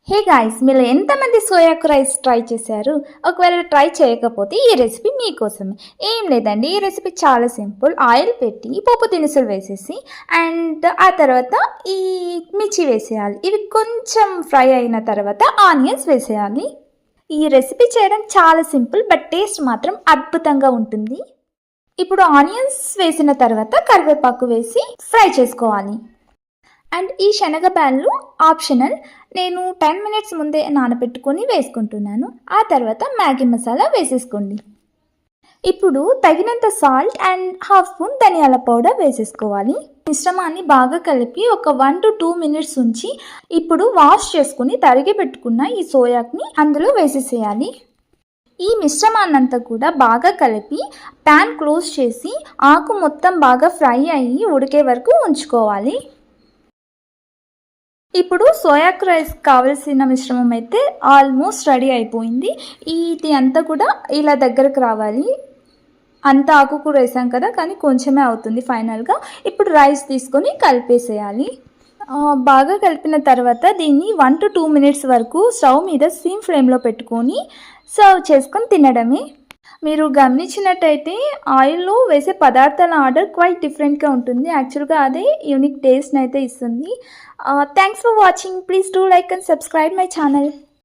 Hey guys, మీరు ఎంతమంది సోయాకు rice try చేశారు? ఒకవేళ ట్రై చేయకపోతే ఈ రెసిపీ మీకోసమే. ఏం లేదండి, ఈ రెసిపీ చాలా సింపుల్. ఆయిల్ పెట్టి పోపు దినుసులు వేసేసి అండ్ ఆ తర్వాత ఈ మిర్చి వేసేయాలి. ఇవి కొంచెం ఫ్రై అయిన తర్వాత ఆనియన్స్ వేసేయాలి. ఈ రెసిపీ చేయడం చాలా సింపుల్, బట్ టేస్ట్ మాత్రం అద్భుతంగా ఉంటుంది. ఇప్పుడు ఆనియన్స్ వేసిన తర్వాత కరివేపాకు వేసి ఫ్రై చేసుకోవాలి. అండ్ ఈ శనగ బ్యాళ్ళు ఆప్షనల్. నేను 10 మినిట్స్ ముందే నానబెట్టుకొని వేసుకుంటున్నాను. ఆ తర్వాత మ్యాగీ మసాలా వేసేసుకోండి. ఇప్పుడు తగినంత సాల్ట్ అండ్ హాఫ్ స్పూన్ ధనియాల పౌడర్ వేసేసుకోవాలి. మిశ్రమాన్ని బాగా కలిపి ఒక 1 to 2 మినిట్స్ ఉంచి ఇప్పుడు వాష్ చేసుకుని తరిగి పెట్టుకున్న ఈ సోయాని అందులో వేసేసేయాలి. ఈ మిశ్రమాన్నంతా కూడా బాగా కలిపి ప్యాన్ క్లోజ్ చేసి ఆకు మొత్తం బాగా ఫ్రై అయ్యి ఉడికే వరకు ఉంచుకోవాలి. ఇప్పుడు సోయాకు రైస్ కావాల్సిన మిశ్రమం అయితే ఆల్మోస్ట్ రెడీ అయిపోయింది. ఇది అంతా కూడా ఇలా దగ్గరకు రావాలి. అంత ఆకుకూర వేసాం కదా, కానీ కొంచెమే అవుతుంది ఫైనల్గా. ఇప్పుడు రైస్ తీసుకొని కలిపేసేయాలి. బాగా కలిపిన తర్వాత దీన్ని 1 to 2 మినిట్స్ వరకు స్టవ్ మీద సిమ్ ఫ్లేమ్లో పెట్టుకొని సర్వ్ చేసుకొని తినడమే. మీరు గమనించినట్టయితే ఆయిల్లో వేసే పదార్థాల ఆర్డర్ క్వైట్ డిఫరెంట్గా ఉంటుంది. యాక్చువల్గా అదే యూనిక్ టేస్ట్ని అయితే ఇస్తుంది. Thanks for watching. Please do like and subscribe my channel.